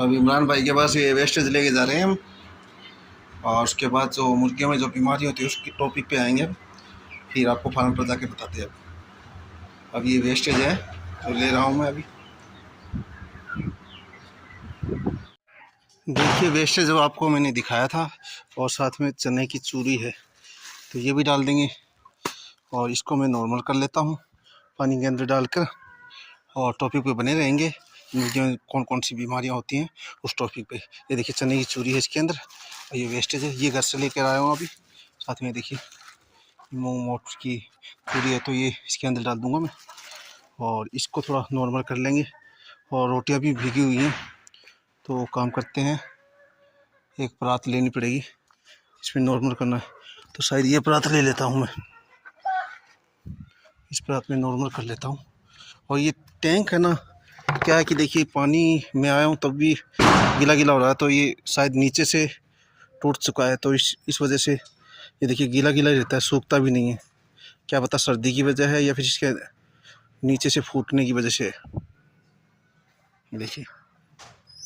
अब इमरान भाई के पास ये वेस्टेज लेके जा रहे हैं हम, और उसके बाद जो मुर्गियों में जो बीमारी होती है उसकी टॉपिक पे आएंगे। फिर आपको फार्म पर जाके बताते हैं। अब ये वेस्टेज है तो ले रहा हूँ मैं अभी। देखिए वेस्टेज जो आपको मैंने दिखाया था, और साथ में चने की चूरी है, तो ये भी डाल देंगे। और इसको मैं नॉर्मल कर लेता हूँ पानी के अंदर डालकर, और टॉपिक पे बने रहेंगे। मुर्गियों में कौन कौन सी बीमारियाँ होती हैं उस टॉपिक पे। ये देखिए चने की चूरी है इसके अंदर, और ये वेस्टेज है, ये घर से लेकर आया हूँ अभी। साथ में देखिए मूंग मोट की चूरी है, तो ये इसके अंदर डाल दूँगा मैं, और इसको थोड़ा नॉर्मल कर लेंगे। और रोटियां भी भीगी हुई हैं, तो काम करते हैं, एक परात लेनी पड़ेगी, इसमें नॉर्मल करना है। तो शायद ये परात ले लेता हूँ मैं, इस परात में नॉर्मल कर लेता हूँ। और ये टैंक है ना, क्या है कि देखिए पानी में आया हूँ तब भी गीला गीला हो रहा है, तो ये शायद नीचे से टूट चुका है, तो इस वजह से ये देखिए गीला गीला रहता है, सूखता भी नहीं है। क्या पता सर्दी की वजह है या फिर इसके नीचे से फूटने की वजह से है। देखिए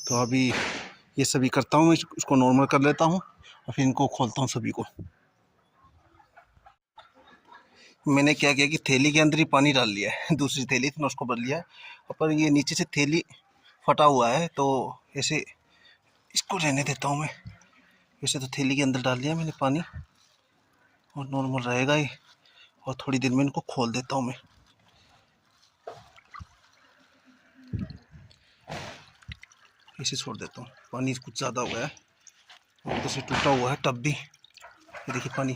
तो अभी ये सभी करता हूँ, इसको नॉर्मल कर लेता हूँ और फिर इनको खोलता हूँ सभी को। मैंने क्या किया कि थैली के अंदर ही पानी डाल लिया है, दूसरी थैली थी ना उसको भर लिया है, पर ये नीचे से थैली फटा हुआ है, तो ऐसे इसको रहने देता हूँ मैं। वैसे तो थैली के अंदर डाल लिया मैंने पानी, और नॉर्मल रहेगा ही। और थोड़ी देर में इनको खोल देता हूँ मैं। ऐसे छोड़ देता हूँ, पानी कुछ ज़्यादा हुआ है, ऊपर से टूटा हुआ है टब भी। ये देखिए पानी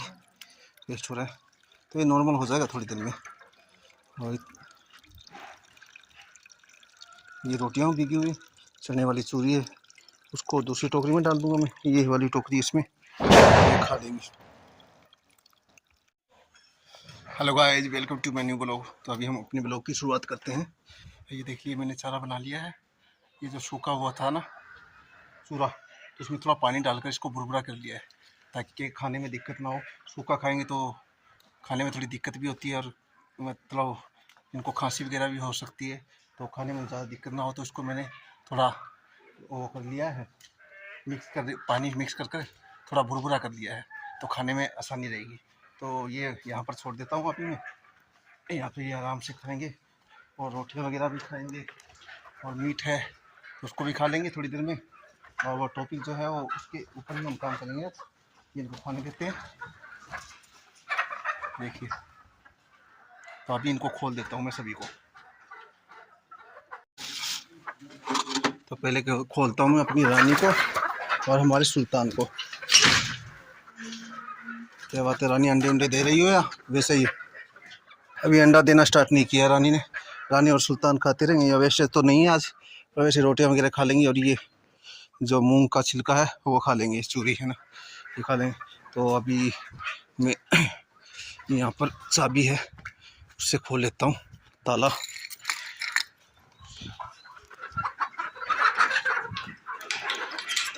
वेस्ट हो रहा है, तो ये नॉर्मल हो जाएगा थोड़ी देर में। और ये रोटियाँ भीगी हुई, चने वाली चूरी है, उसको दूसरी टोकरी में डाल दूंगा मैं, ये वाली टोकरी इसमें खा लेंगे। Hello guys, welcome to my new blog. तो अभी हम अपने ब्लॉग की शुरुआत करते हैं। ये देखिए मैंने चारा बना लिया है। ये जो सूखा हुआ था ना चूरा, तो उसमें थोड़ा पानी डालकर इसको भुरभुरा कर लिया है, ताकि खाने में दिक्कत ना हो। सूखा खाएंगे तो खाने में थोड़ी दिक्कत भी होती है, और मतलब इनको खांसी वगैरह भी हो सकती है, तो खाने में ज़्यादा दिक्कत ना हो। तो इसको मैंने थोड़ा वो कर लिया है, पानी मिक्स कर कर थोड़ा भुरभुरा कर लिया है, तो खाने में आसानी रहेगी। तो ये यहाँ पर छोड़ देता हूँ अभी मैं, यहाँ पे ये आराम से खाएंगे, और रोटियाँ वगैरह भी खाएंगे, और मीट है तो उसको भी खा लेंगे थोड़ी देर में। और वो टॉपिक जो है वो उसके ऊपर ही हम काम करेंगे। ये इनको खाने देते हैं, देखिए। तो अभी इनको खोल देता हूँ मैं सभी को। तो पहले खोलता हूँ मैं अपनी रानी को और हमारे सुल्तान को। क्या बात है, रानी अंडे दे रही हो या वैसे ही? अभी अंडा देना स्टार्ट नहीं किया रानी ने। रानी और सुल्तान खाते रहेंगे, या वैसे तो नहीं है आज, वैसे रोटियां वगैरह खा लेंगी। और ये जो मूंग का छिलका है वो खा लेंगे, चूरी है ना, ये खा लेंगे। तो अभी मैं यहाँ पर चाबी है, उससे खोल लेता हूँ ताला।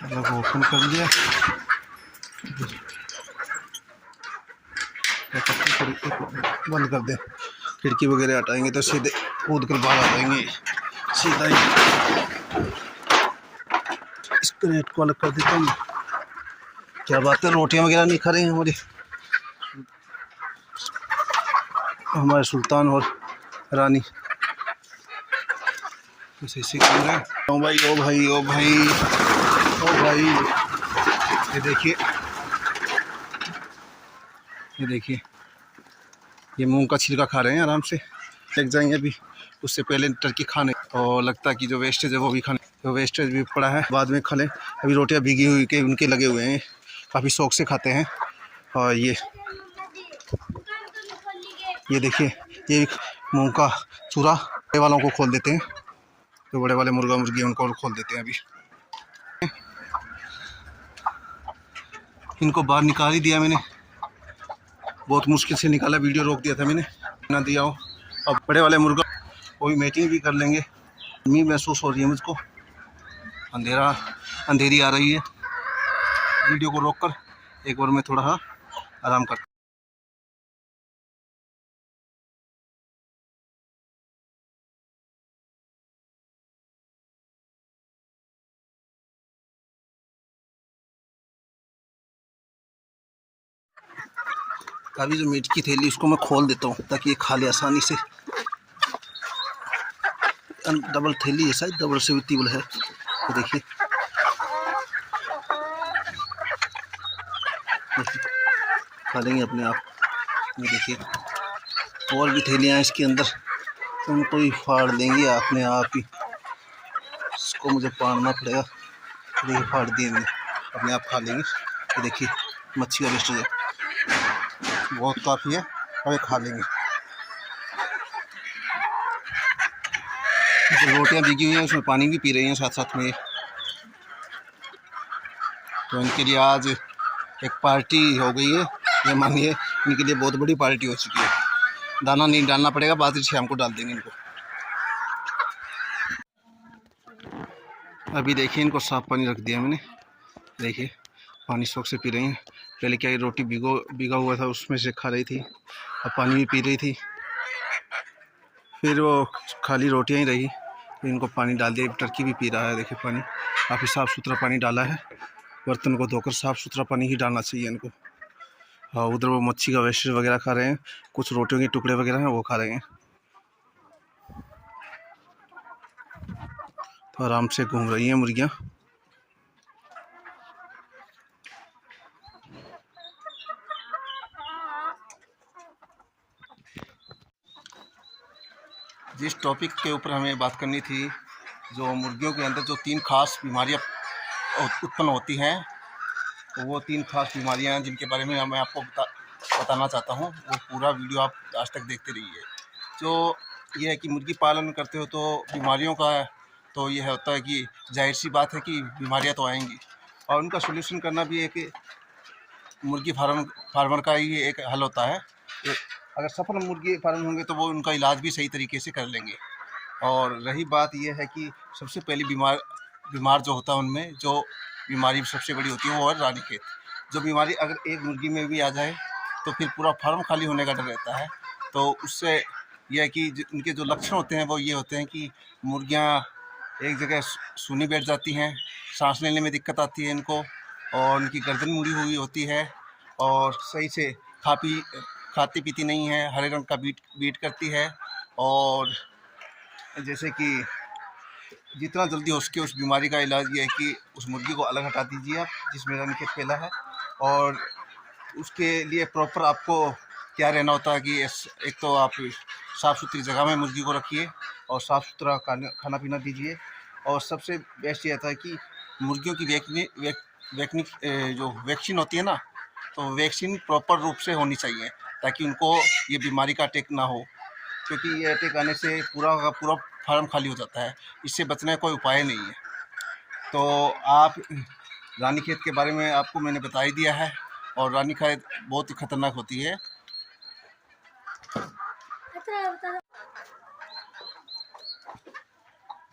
ताला को ओपन कर लिया, बंद कर दे। खिड़की वगैरह हटाएंगे तो सीधे कूद कर बाहर आ जाएंगे सीधा ही। इसको नेट को अलग कर देता हूँ। क्या बात है, रोटियां वगैरह नहीं खा रहे हैं हमारे सुल्तान और रानी। ऐसे ऐसे कर रहे हैं। ओ भाई ओ भाई ओ भाई ओ भाई, ये देखिए ये देखिए, ये मूंग का छिलका खा रहे हैं आराम से। लग जाएंगे अभी, उससे पहले टर्की खाने, और लगता है कि जो वेस्टेज है वो भी खाने, तो वेस्टेज भी पड़ा है, बाद में खा लें। अभी रोटियां भीगी हुई के उनके लगे हुए हैं, काफ़ी शौक से खाते हैं। और ये देखिए, ये मूंग का चूरा बड़े वालों को खोल देते हैं, जो बड़े वाले मुर्गा मुर्गी उनको खोल देते हैं। अभी इनको बाहर निकाल ही दिया मैंने, बहुत मुश्किल से निकाला, वीडियो रोक दिया था मैंने ना दिया हो। अब बड़े वाले मुर्गा वो भी मैटिंग भी कर लेंगे। गर्मी महसूस हो रही है मुझको, अंधेरी आ रही है। वीडियो को रोक कर एक बार मैं थोड़ा आराम कर अभी जो मीट की थैली उसको मैं खोल देता हूँ ताकि ये खा ले आसानी से। डबल थैली है, शायद डबल से भी ट्रिपल है। तो देखिए खा लेंगे अपने आप। ये देखिए और भी थैलियाँ हैं इसके अंदर, तो उनको भी फाड़ देंगे अपने आप ही। इसको मुझे फाड़ना पड़ेगा। देखिए फाड़ दिए मैंने, अपने आप खा लेंगे। ये देखिए मच्छी का वेस्टेज है, बहुत काफ़ी है, अभी खा लेंगे। तो रोटियाँ भीगी हुई हैं, उसमें पानी भी पी रही हैं साथ साथ में। तो इनके लिए आज एक पार्टी हो गई है, ये मानिए इनके लिए बहुत बड़ी पार्टी हो चुकी है। दाना नहीं डालना पड़ेगा, बाजरी शाम को डाल देंगे इनको। अभी देखिए इनको साफ पानी रख दिया मैंने, देखिए पानी शौक से पी रही हैं। पहले क्या रोटी भिगा हुआ था उसमें से खा रही थी, अब पानी भी पी रही थी, फिर वो खाली रोटियां ही रही, तो इनको पानी डाल दिया। टर्की भी पी रहा है, देखिए पानी काफ़ी साफ़ सुथरा पानी डाला है। बर्तन को धोकर साफ़ सुथरा पानी ही डालना चाहिए इनको। हाँ उधर वो मच्छी का वेस्टेज वगैरह खा रहे हैं, कुछ रोटियों के टुकड़े वगैरह हैं वो खा रहे हैं। तो आराम से घूम रही हैं मुर्गियाँ। जिस टॉपिक के ऊपर हमें बात करनी थी, जो मुर्गियों के अंदर जो 3 खास बीमारियां उत्पन्न होती हैं, तो वो 3 खास बीमारियां हैं जिनके बारे में मैं आपको बताना चाहता हूं। वो पूरा वीडियो आप आज तक देखते रहिए। जो ये है कि मुर्गी पालन करते हो तो बीमारियों का तो ये होता है कि जाहिर सी बात है कि बीमारियां तो आएंगी, और उनका सोल्यूशन करना भी एक मुर्गी फार्मर का ही एक हल होता है। अगर सफल मुर्गी फार्म होंगे तो वो उनका इलाज भी सही तरीके से कर लेंगे। और रही बात यह है कि सबसे पहली बीमार जो होता है, उनमें जो बीमारी सबसे बड़ी होती है वो है रानीखेत। जो बीमारी अगर एक मुर्गी में भी आ जाए तो फिर पूरा फार्म खाली होने का डर रहता है। तो उससे यह है कि उनके जो लक्षण होते हैं वो ये होते हैं कि मुर्गियाँ एक जगह सूनी बैठ जाती हैं, सांस लेने में दिक्कत आती है इनको, और उनकी गर्दन मुड़ी हुई होती है, और सही से खाती पीती नहीं है, हरे रंग का बीट करती है। और जैसे कि जितना जल्दी हो सके उस बीमारी का इलाज ये है कि उस मुर्गी को अलग हटा दीजिए आप जिसमें रानीखेत फैला है। और उसके लिए प्रॉपर आपको क्या रहना होता है कि एक तो आप साफ़ सुथरी जगह में मुर्गी को रखिए और साफ़ सुथरा खाना पीना दीजिए। और सबसे बेस्ट ये आता है कि मुर्गियों की जो वैक्सीन होती है ना, तो वैक्सीन प्रॉपर रूप से होनी चाहिए ताकि उनको ये बीमारी का अटैक ना हो, क्योंकि ये अटैक आने से पूरा का पूरा फार्म खाली हो जाता है। इससे बचने का कोई उपाय नहीं है। तो आप रानीखेत के बारे में आपको मैंने बता ही दिया है, और रानीखेत बहुत ही खतरनाक होती है।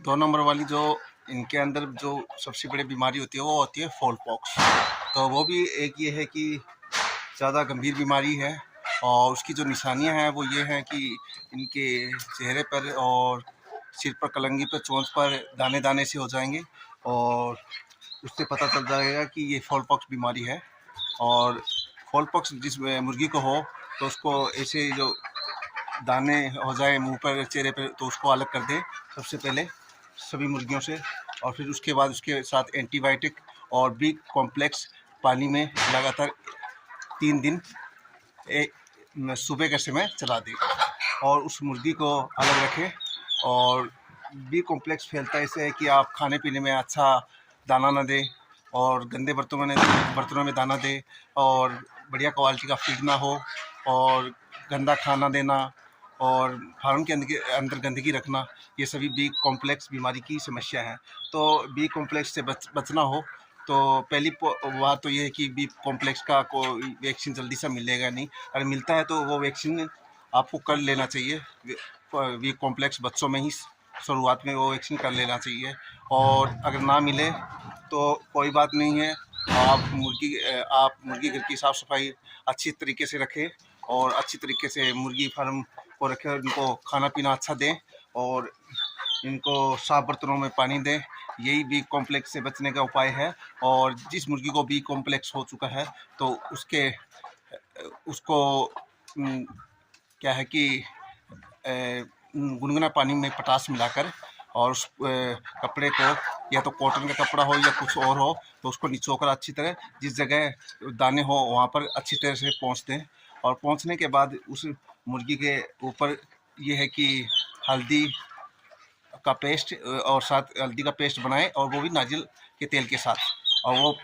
2 नंबर वाली जो इनके अंदर जो सबसे बड़ी बीमारी होती है वो होती है फॉल पॉक्स। तो वो भी एक ये है कि ज़्यादा गंभीर बीमारी है, और उसकी जो निशानियां हैं वो ये हैं कि इनके चेहरे पर और सिर पर, कलंगी पर, चोंच पर दाने दाने से हो जाएंगे, और उससे पता चल जाएगा कि ये फॉल पॉक्स बीमारी है। और फॉल पॉक्स जिस मुर्गी को हो तो उसको ऐसे जो दाने हो जाए मुंह पर, चेहरे पर, तो उसको अलग कर दें सबसे पहले सभी मुर्गियों से। और फिर उसके बाद उसके साथ एंटीबायोटिक और बी कॉम्प्लेक्स पानी में लगातार 3 दिन सुबह के समय चला दें, और उस मुर्गी को अलग रखें। और बी कॉम्प्लेक्स फैलता है इससे कि आप खाने पीने में अच्छा दाना ना दें, और गंदे बर्तनों में दाना दें, और बढ़िया क्वालिटी का फीड ना हो, और गंदा खाना देना, और फार्म के अंदर गंदगी रखना, ये सभी बी कॉम्प्लेक्स बीमारी की समस्या है। तो बी कॉम्प्लेक्स से बचना हो तो पहली बात तो ये है कि बी कॉम्प्लेक्स का कोई वैक्सीन जल्दी से मिलेगा नहीं। अगर मिलता है तो वो वैक्सीन आपको कर लेना चाहिए। बी कॉम्प्लेक्स बच्चों में ही शुरुआत में वो वैक्सीन कर लेना चाहिए। और अगर ना मिले तो कोई बात नहीं है, आप मुर्गी घर की साफ़ सफाई अच्छी तरीके से रखें, और अच्छी तरीके से मुर्गी फार्म को रखें, इनको खाना पीना अच्छा दें, और इनको साफ बर्तनों में पानी दें। यही बी कॉम्प्लेक्स से बचने का उपाय है। और जिस मुर्गी को बी कॉम्प्लेक्स हो चुका है तो उसके उसको क्या है कि गुनगुना पानी में पोटाश मिलाकर और उस कपड़े को, या तो कॉटन का कपड़ा हो या कुछ और हो, तो उसको निचोकर अच्छी तरह जिस जगह दाने हो वहाँ पर अच्छी तरह से पोंछ दें। और पोंछने के बाद उस मुर्गी के ऊपर ये है कि हल्दी का पेस्ट और साथ हल्दी का पेस्ट बनाएं, और वो भी नारियल के तेल के साथ, और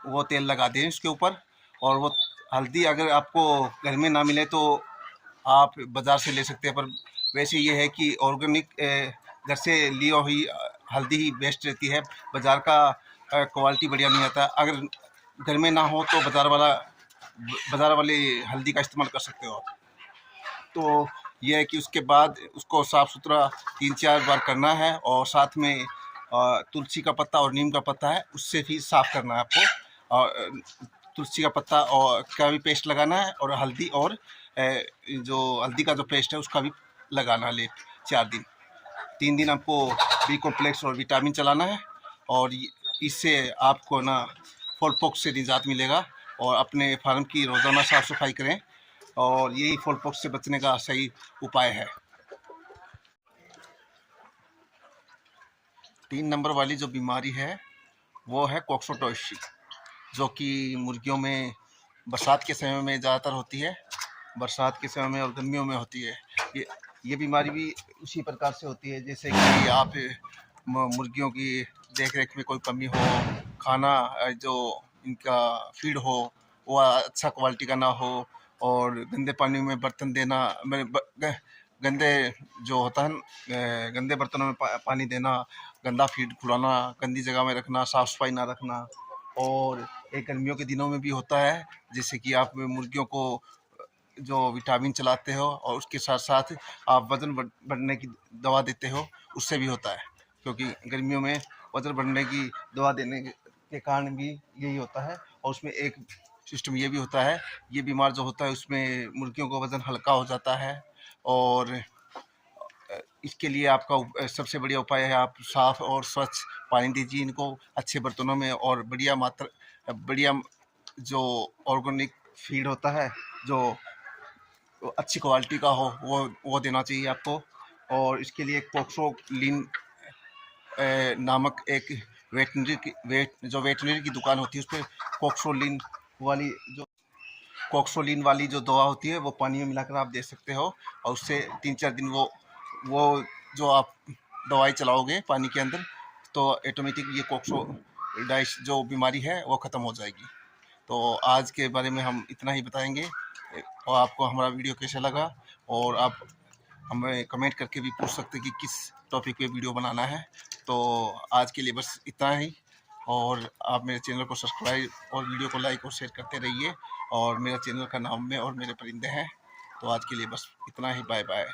वो तेल लगा दें उसके ऊपर। और वो हल्दी अगर आपको घर में ना मिले तो आप बाज़ार से ले सकते हैं, पर वैसे ये है कि ऑर्गेनिक घर से ली हुई हल्दी ही बेस्ट रहती है। बाज़ार का क्वालिटी बढ़िया नहीं आता। अगर घर में ना हो तो बाज़ार वाली हल्दी का इस्तेमाल कर सकते हो आप। तो यह है कि उसके बाद उसको साफ़ सुथरा 3-4 बार करना है, और साथ में तुलसी का पत्ता और नीम का पत्ता है उससे भी साफ़ करना है आपको। और तुलसी का पत्ता और का भी पेस्ट लगाना है, और हल्दी और जो हल्दी का जो पेस्ट है उसका भी लगाना है लेप 4 दिन। 3 दिन आपको बी कॉम्प्लेक्स और विटामिन चलाना है, और इससे आपको ना फॉलपॉक्स से निजात मिलेगा। और अपने फार्म की रोज़ाना साफ़ सफाई करें, और यही फॉलपॉक्स से बचने का सही उपाय है। 3 नंबर वाली जो बीमारी है वो है कॉक्सोटॉयसी, जो कि मुर्गियों में बरसात के समय में ज़्यादातर होती है। बरसात के समय में और गर्मियों में होती है। ये बीमारी भी उसी प्रकार से होती है, जैसे कि आप मुर्गियों की देख रेख में कोई कमी हो, खाना जो इनका फीड हो वो अच्छा क्वालिटी का ना हो, और गंदे पानी में बर्तन देना, गंदे जो होता है गंदे बर्तनों में पानी देना, गंदा फीड खुलाना, गंदी जगह में रखना, साफ़ सफाई ना रखना। और एक गर्मियों के दिनों में भी होता है, जैसे कि आप मुर्गियों को जो विटामिन चलाते हो और उसके साथ साथ आप वज़न बढ़ने की दवा देते हो, उससे भी होता है। क्योंकि गर्मियों में वज़न बढ़ने की दवा देने के कारण भी यही होता है। और उसमें एक सिस्टम ये भी होता है, ये बीमार जो होता है उसमें मुर्गियों का वज़न हल्का हो जाता है। और इसके लिए आपका सबसे बढ़िया उपाय है, आप साफ़ और स्वच्छ पानी दीजिए इनको अच्छे बर्तनों में, और बढ़िया जो ऑर्गेनिक फीड होता है जो अच्छी क्वालिटी का हो वो देना चाहिए आपको। और इसके लिए कोक्सोलिन नामक एक वेटनरी की दुकान होती है, उस पर कोक्सोलिन वाली जो दवा होती है वो पानी में मिलाकर आप दे सकते हो, और उससे 3-4 दिन वो जो आप दवाई चलाओगे पानी के अंदर, तो ऑटोमेटिक ये कोक्सोडाइस जो बीमारी है वो ख़त्म हो जाएगी। तो आज के बारे में हम इतना ही बताएंगे, और आपको हमारा वीडियो कैसा लगा, और आप हमें कमेंट करके भी पूछ सकते हैं कि किस टॉपिक पे वीडियो बनाना है। तो आज के लिए बस इतना ही, और आप मेरे चैनल को सब्सक्राइब और वीडियो को लाइक और शेयर करते रहिए। और मेरा चैनल का नाम में और मेरे परिंदे हैं। तो आज के लिए बस इतना ही, बाय बाय।